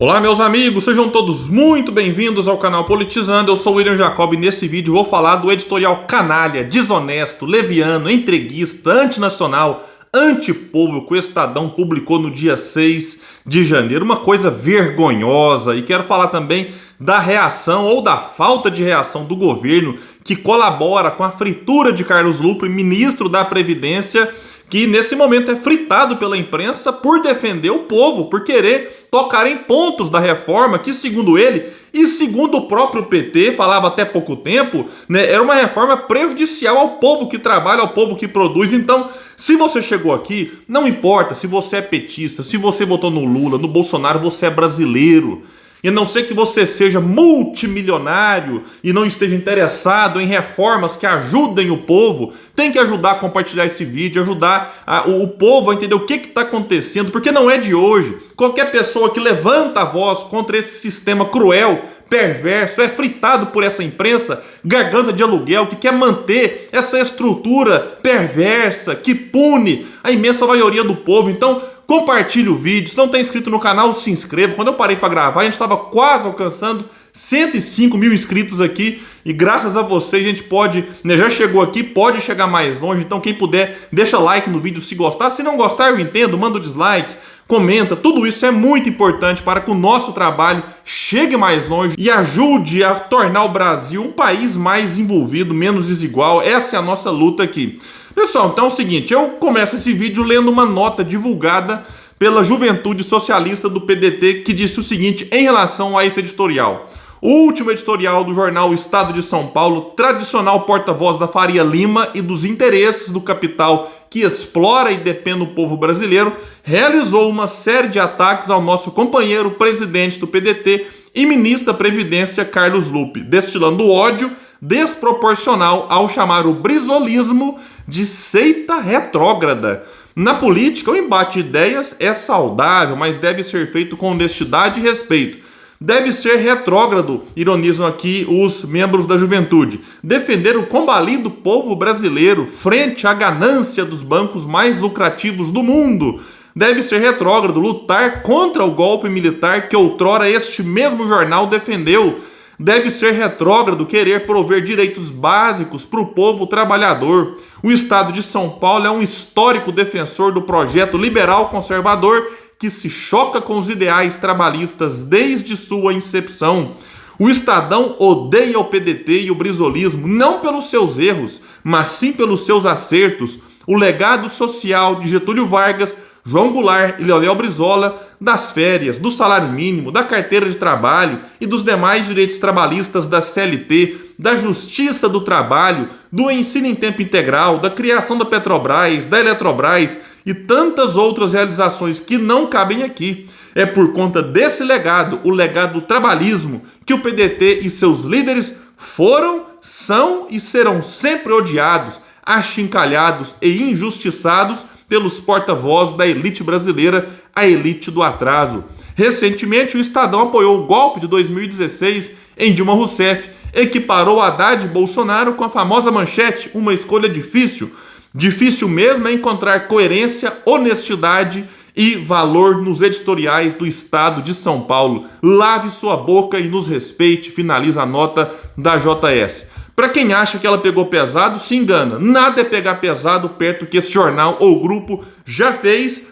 Olá, meus amigos, sejam todos muito bem-vindos ao canal Politizando. Eu sou o William Jacob e nesse vídeo vou falar do editorial canalha, desonesto, leviano, entreguista, antinacional, antipovo que o Estadão publicou no dia 6 de janeiro. Uma coisa vergonhosa. E quero falar também da reação ou da falta de reação do governo que colabora com a fritura de Carlos Lupe, ministro da Previdência, que nesse momento é fritado pela imprensa por defender o povo, por querer tocar em pontos da reforma que, segundo ele e segundo o próprio PT, falava até pouco tempo, era uma reforma prejudicial ao povo que trabalha, ao povo que produz. Então, se você chegou aqui, não importa se você é petista, se você votou no Lula, no Bolsonaro, você é brasileiro. E a não ser que você seja multimilionário e não esteja interessado em reformas que ajudem o povo, tem que ajudar a compartilhar esse vídeo, ajudar o povo a entender o que está acontecendo, porque não é de hoje. Qualquer pessoa que levanta a voz contra esse sistema cruel, perverso, é fritado por essa imprensa, garganta de aluguel, que quer manter essa estrutura perversa, que pune a imensa maioria do povo. Então, compartilhe o vídeo. Se não está inscrito no canal, se inscreva. Quando eu parei para gravar, a gente estava quase alcançando 105 mil inscritos aqui. E graças a vocês a gente pode, já chegou aqui, pode chegar mais longe. Então quem puder, deixa like no vídeo se gostar. Se não gostar, eu entendo, manda o dislike, comenta. Tudo isso é muito importante para que o nosso trabalho chegue mais longe e ajude a tornar o Brasil um país mais envolvido, menos desigual. Essa é a nossa luta aqui. Pessoal, então é o seguinte, eu começo esse vídeo lendo uma nota divulgada pela Juventude Socialista do PDT que disse o seguinte em relação a esse editorial. O último editorial do jornal Estado de São Paulo, tradicional porta-voz da Faria Lima e dos interesses do capital que explora e depende do povo brasileiro, realizou uma série de ataques ao nosso companheiro presidente do PDT e ministro da Previdência, Carlos Lupe, destilando ódio desproporcional ao chamar o brizolismo de seita retrógrada. Na política, o embate de ideias é saudável, mas deve ser feito com honestidade e respeito. Deve ser retrógrado, ironizam aqui os membros da juventude, defender o combalido povo brasileiro frente à ganância dos bancos mais lucrativos do mundo. Deve ser retrógrado lutar contra o golpe militar que outrora este mesmo jornal defendeu. Deve ser retrógrado querer prover direitos básicos para o povo trabalhador. O Estado de São Paulo é um histórico defensor do projeto liberal conservador que se choca com os ideais trabalhistas desde sua incepção. O Estadão odeia o PDT e o brizolismo não pelos seus erros, mas sim pelos seus acertos. O legado social de Getúlio Vargas, João Goulart e Leonel Brizola, das férias, do salário mínimo, da carteira de trabalho e dos demais direitos trabalhistas da CLT, da justiça do trabalho, do ensino em tempo integral, da criação da Petrobras, da Eletrobras e tantas outras realizações que não cabem aqui. É por conta desse legado, o legado do trabalhismo, que o PDT e seus líderes foram, são e serão sempre odiados, achincalhados e injustiçados pelos porta-voz da elite brasileira, a elite do atraso. Recentemente, o Estadão apoiou o golpe de 2016 em Dilma Rousseff, equiparou Haddad e Bolsonaro com a famosa manchete, uma escolha difícil. Difícil mesmo é encontrar coerência, honestidade e valor nos editoriais do Estado de São Paulo. Lave sua boca e nos respeite, finaliza a nota da JS. Para quem acha que ela pegou pesado, se engana. Nada é pegar pesado perto que esse jornal ou grupo já faz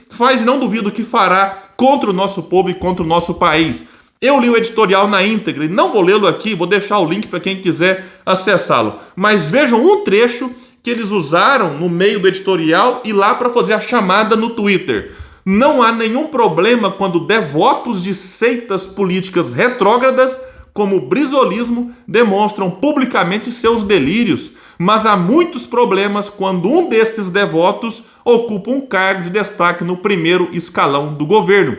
e não duvido que fará contra o nosso povo e contra o nosso país. Eu li o editorial na íntegra e não vou lê-lo aqui, vou deixar o link para quem quiser acessá-lo. Mas vejam um trecho que eles usaram no meio do editorial e lá para fazer a chamada no Twitter. Não há nenhum problema quando devotos de seitas políticas retrógradas como o brizolismo, demonstram publicamente seus delírios, mas há muitos problemas quando um desses devotos ocupa um cargo de destaque no primeiro escalão do governo.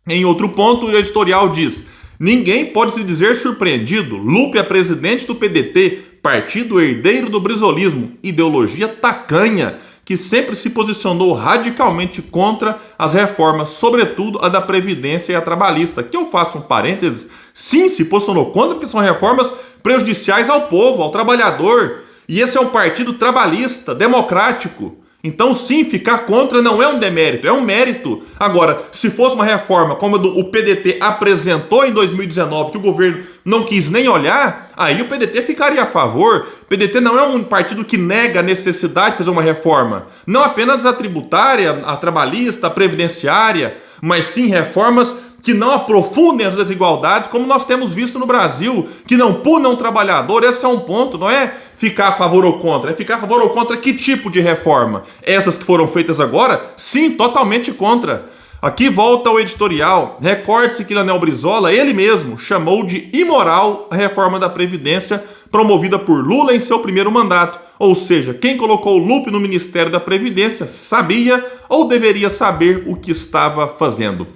Em outro ponto, o editorial diz: ninguém pode se dizer surpreendido. Lupe é presidente do PDT, partido herdeiro do brizolismo, ideologia tacanha, que sempre se posicionou radicalmente contra as reformas, sobretudo a da Previdência e a trabalhista, que eu faço um parênteses, sim, se posicionou contra porque são reformas prejudiciais ao povo, ao trabalhador. E esse é um partido trabalhista, democrático. Então, sim, ficar contra não é um demérito, é um mérito. Agora, se fosse uma reforma como o PDT apresentou em 2019, que o governo não quis nem olhar, aí o PDT ficaria a favor. O PDT não é um partido que nega a necessidade de fazer uma reforma. Não apenas a tributária, a trabalhista, a previdenciária, mas sim reformas que não aprofundem as desigualdades, como nós temos visto no Brasil, que não punam o trabalhador. Esse é um ponto, não é ficar a favor ou contra, é ficar a favor ou contra que tipo de reforma? Essas que foram feitas agora, sim, totalmente contra. Aqui volta o editorial. Recorde-se que Leonel Brizola, ele mesmo, chamou de imoral a reforma da Previdência promovida por Lula em seu primeiro mandato. Ou seja, quem colocou o Lupe no Ministério da Previdência sabia ou deveria saber o que estava fazendo.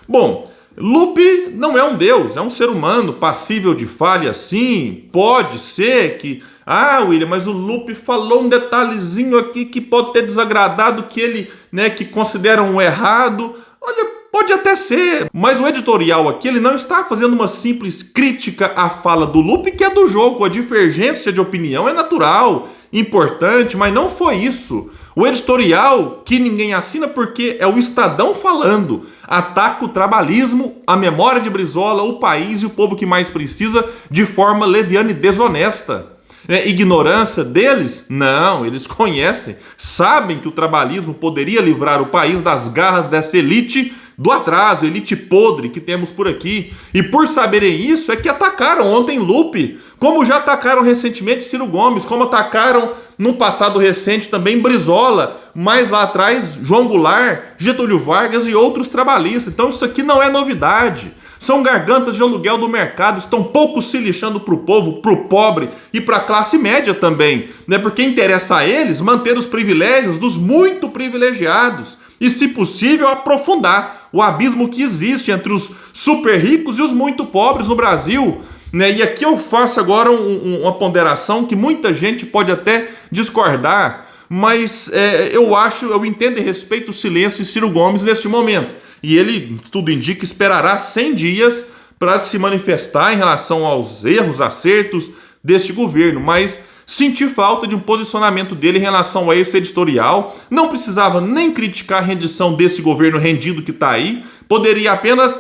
Bom, Lupe não é um deus, é um ser humano passível de falha, sim. Pode ser que... William, mas o Lupe falou um detalhezinho aqui que pode ter desagradado, que ele, que considera um errado. Olha, pode até ser, mas o editorial aqui, ele não está fazendo uma simples crítica à fala do Lupe, que é do jogo. A divergência de opinião é natural, importante, mas não foi isso. O editorial, que ninguém assina porque é o Estadão falando, ataca o trabalhismo, a memória de Brizola, o país e o povo que mais precisa de forma leviana e desonesta. Ignorância deles? Não, eles conhecem, sabem que o trabalhismo poderia livrar o país das garras dessa elite do atraso, elite podre que temos por aqui. E por saberem isso é que atacaram ontem Lupe, como já atacaram recentemente Ciro Gomes, como atacaram no passado recente também Brizola, mais lá atrás João Goulart, Getúlio Vargas e outros trabalhistas. Então isso aqui não é novidade. São gargantas de aluguel do mercado, estão pouco se lixando para o povo, para o pobre e para a classe média também, porque interessa a eles manter os privilégios dos muito privilegiados e, se possível, aprofundar o abismo que existe entre os super ricos e os muito pobres no Brasil. E aqui eu faço agora uma ponderação que muita gente pode até discordar, mas eu entendo e respeito o silêncio de Ciro Gomes neste momento. E ele, tudo indica, esperará 100 dias para se manifestar em relação aos erros, acertos deste governo, mas senti falta de um posicionamento dele em relação a esse editorial. Não precisava nem criticar a rendição desse governo rendido que está aí, poderia apenas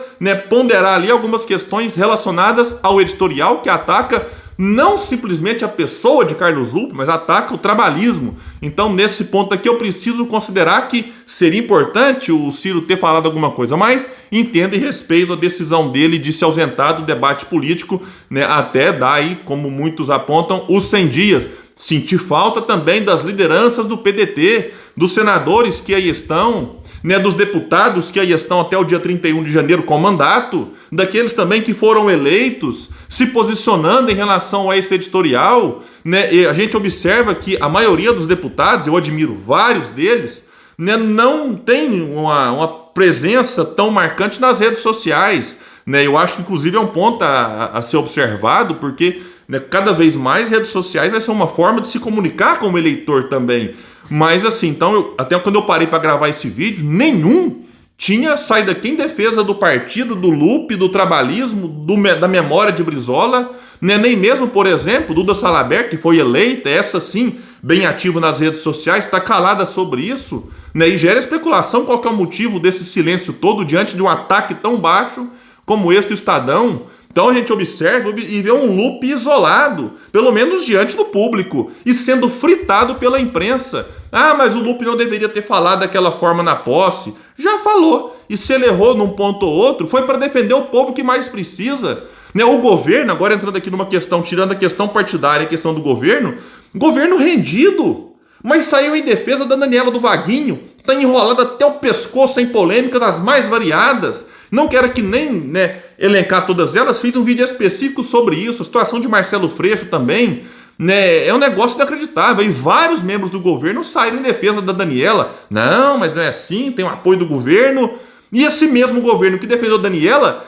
ponderar ali algumas questões relacionadas ao editorial que ataca não simplesmente a pessoa de Carlos Lupe, mas ataca o trabalhismo. Então, nesse ponto aqui, eu preciso considerar que seria importante o Ciro ter falado alguma coisa, mas entendo e respeito a decisão dele de se ausentar do debate político, até dar aí, como muitos apontam, os 100 dias. Senti falta também das lideranças do PDT, dos senadores que aí estão, dos deputados que aí estão até o dia 31 de janeiro com mandato, daqueles também que foram eleitos, se posicionando em relação a esse editorial. E a gente observa que a maioria dos deputados, eu admiro vários deles, não tem uma presença tão marcante nas redes sociais. Eu acho que, inclusive, é um ponto a ser observado, porque cada vez mais redes sociais vai ser uma forma de se comunicar com o eleitor também. Mas assim, então, até quando eu parei para gravar esse vídeo, nenhum tinha saído aqui em defesa do partido, do Lupe, do trabalhismo, da memória de Brizola, nem mesmo, por exemplo, Duda Salabert, que foi eleita, essa sim, bem ativa nas redes sociais, está calada sobre isso, e gera especulação qual que é o motivo desse silêncio todo diante de um ataque tão baixo como esse do Estadão. Então a gente observa e vê um Lupe isolado, pelo menos diante do público, e sendo fritado pela imprensa. Mas o Lupe não deveria ter falado daquela forma na posse. Já falou. E se ele errou num ponto ou outro, foi para defender o povo que mais precisa. O governo, agora entrando aqui numa questão, tirando a questão partidária e a questão do governo rendido. Mas saiu em defesa da Daniela do Vaguinho, está enrolada até o pescoço em polêmicas as mais variadas. Não quero aqui nem elencar todas elas, fiz um vídeo específico sobre isso, a situação de Marcelo Freixo também, é um negócio inacreditável, e vários membros do governo saíram em defesa da Daniela. Não, mas não é assim, tem o apoio do governo. E esse mesmo governo que defendeu a Daniela,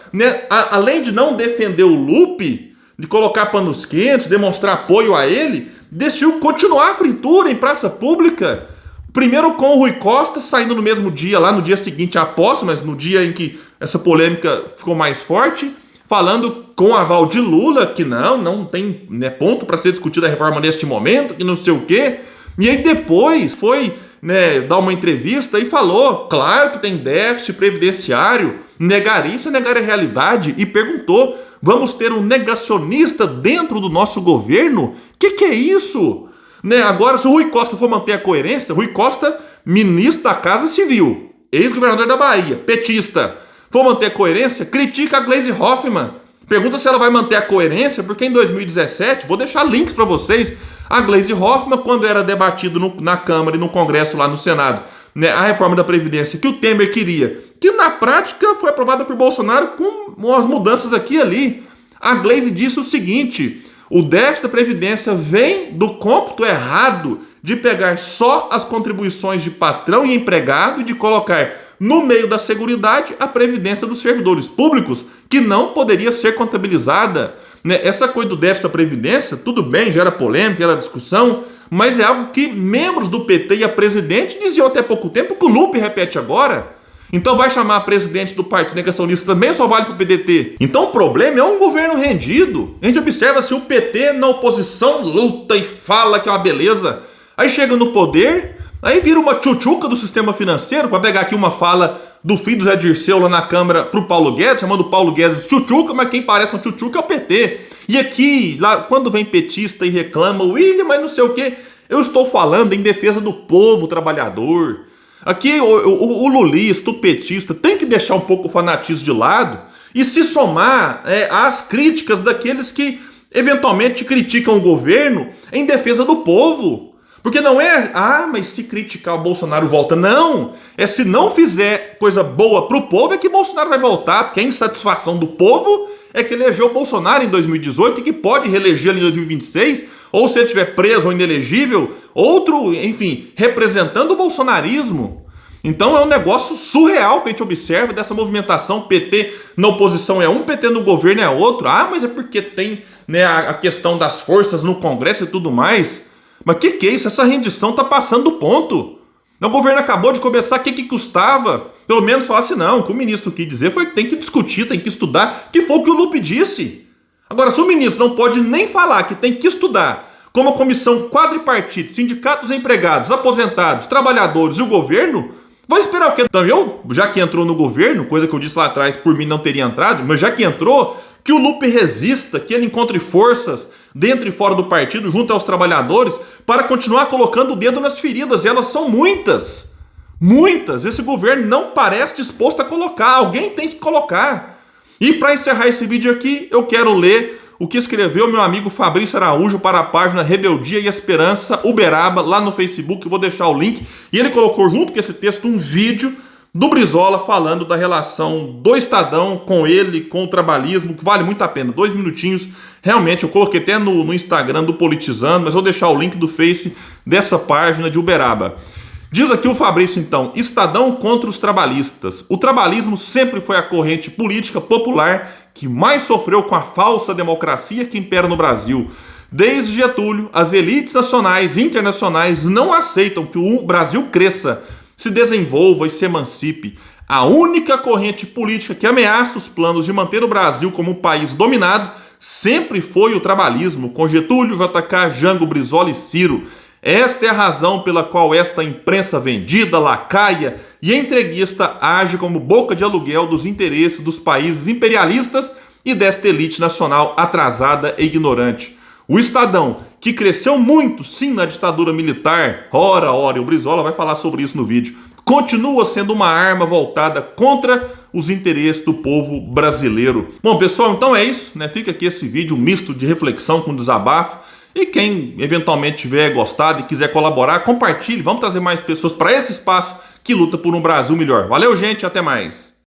além de não defender o Lupe, de colocar panos quentes, demonstrar apoio a ele, decidiu continuar a fritura em praça pública. Primeiro com o Rui Costa, saindo no mesmo dia, lá no dia seguinte à posse, mas no dia em que essa polêmica ficou mais forte, falando com o aval de Lula, que não tem ponto para ser discutida a reforma neste momento, que não sei o quê. E aí depois foi né, dar uma entrevista e falou, claro que tem déficit previdenciário, negar isso é negar a realidade, e perguntou, vamos ter um negacionista dentro do nosso governo? Que é isso? Né, agora, se o Rui Costa for manter a coerência, Rui Costa, ministro da Casa Civil, ex-governador da Bahia, petista, for manter a coerência, critica a Gleisi Hoffmann. Pergunta se ela vai manter a coerência, porque em 2017, vou deixar links para vocês, a Gleisi Hoffmann, quando era debatido na Câmara e no Congresso lá no Senado, né, a reforma da Previdência que o Temer queria, que na prática foi aprovada por Bolsonaro com umas mudanças aqui e ali. A Gleisi disse o seguinte, o déficit da Previdência vem do cômputo errado de pegar só as contribuições de patrão e empregado e de colocar no meio da Seguridade a previdência dos servidores públicos, que não poderia ser contabilizada. Essa coisa do déficit da Previdência, tudo bem, gera polêmica, gera discussão, mas é algo que membros do PT e a presidente diziam até pouco tempo, que o Lupe repete agora. Então vai chamar a presidente do Partido Negacionista também, só vale para o PDT. Então o problema é um governo rendido. A gente observa se o PT na oposição luta e fala que é uma beleza, aí chega no poder, aí vira uma tchutchuca do sistema financeiro, para pegar aqui uma fala do filho do Zé Dirceu lá na Câmara pro Paulo Guedes, chamando o Paulo Guedes de tchutchuca, mas quem parece um tchutchuca é o PT. E aqui, lá, quando vem petista e reclama, William, mas não sei o quê, eu estou falando em defesa do povo trabalhador. Aqui o lulista, o petista, tem que deixar um pouco o fanatismo de lado e se somar às críticas daqueles que eventualmente criticam o governo em defesa do povo. Porque não é, mas se criticar o Bolsonaro volta. Não, é se não fizer coisa boa pro povo é que Bolsonaro vai voltar, porque a insatisfação do povo é que elegeu o Bolsonaro em 2018 e que pode reeleger ali em 2026, ou se ele estiver preso ou inelegível, outro, enfim, representando o bolsonarismo. Então é um negócio surreal que a gente observa dessa movimentação, PT na oposição é um, PT no governo é outro. Mas é porque tem, né, a questão das forças no Congresso e tudo mais. Mas que é isso? Essa rendição tá passando do ponto. O governo acabou de começar, o que custava? Pelo menos falar assim, não, o que o ministro quis dizer foi que tem que discutir, tem que estudar, que foi o que o Lupe disse. Agora, se o ministro não pode nem falar que tem que estudar, como a comissão quadripartite, sindicatos empregados, aposentados, trabalhadores e o governo, vai esperar o quê? Então eu, já que entrou no governo, coisa que eu disse lá atrás, por mim não teria entrado, mas já que entrou, que o Lupe resista, que ele encontre forças dentro e fora do partido, junto aos trabalhadores, para continuar colocando o dedo nas feridas. E elas são muitas. Muitas. Esse governo não parece disposto a colocar. Alguém tem que colocar. E para encerrar esse vídeo aqui, eu quero ler o que escreveu meu amigo Fabrício Araújo para a página Rebeldia e Esperança Uberaba, lá no Facebook. Eu vou deixar o link. E ele colocou junto com esse texto um vídeo do Brizola falando da relação do Estadão com ele, com o trabalhismo, que vale muito a pena. 2 minutinhos, realmente, eu coloquei até no Instagram do Politizando, mas vou deixar o link do Face dessa página de Uberaba. Diz aqui o Fabrício, então, Estadão contra os trabalhistas. O trabalhismo sempre foi a corrente política popular que mais sofreu com a falsa democracia que impera no Brasil. Desde Getúlio, as elites nacionais e internacionais não aceitam que o Brasil cresça, se desenvolva e se emancipe. A única corrente política que ameaça os planos de manter o Brasil como um país dominado sempre foi o trabalhismo, com Getúlio, JK, Jango, Brizola e Ciro. Esta é a razão pela qual esta imprensa vendida, lacaia e entreguista age como boca de aluguel dos interesses dos países imperialistas e desta elite nacional atrasada e ignorante. O Estadão, que cresceu muito, sim, na ditadura militar, e o Brizola vai falar sobre isso no vídeo, continua sendo uma arma voltada contra os interesses do povo brasileiro. Bom, pessoal, então é isso, né? Fica aqui esse vídeo, um misto de reflexão com desabafo. E quem eventualmente tiver gostado e quiser colaborar, compartilhe. Vamos trazer mais pessoas para esse espaço que luta por um Brasil melhor. Valeu, gente, até mais.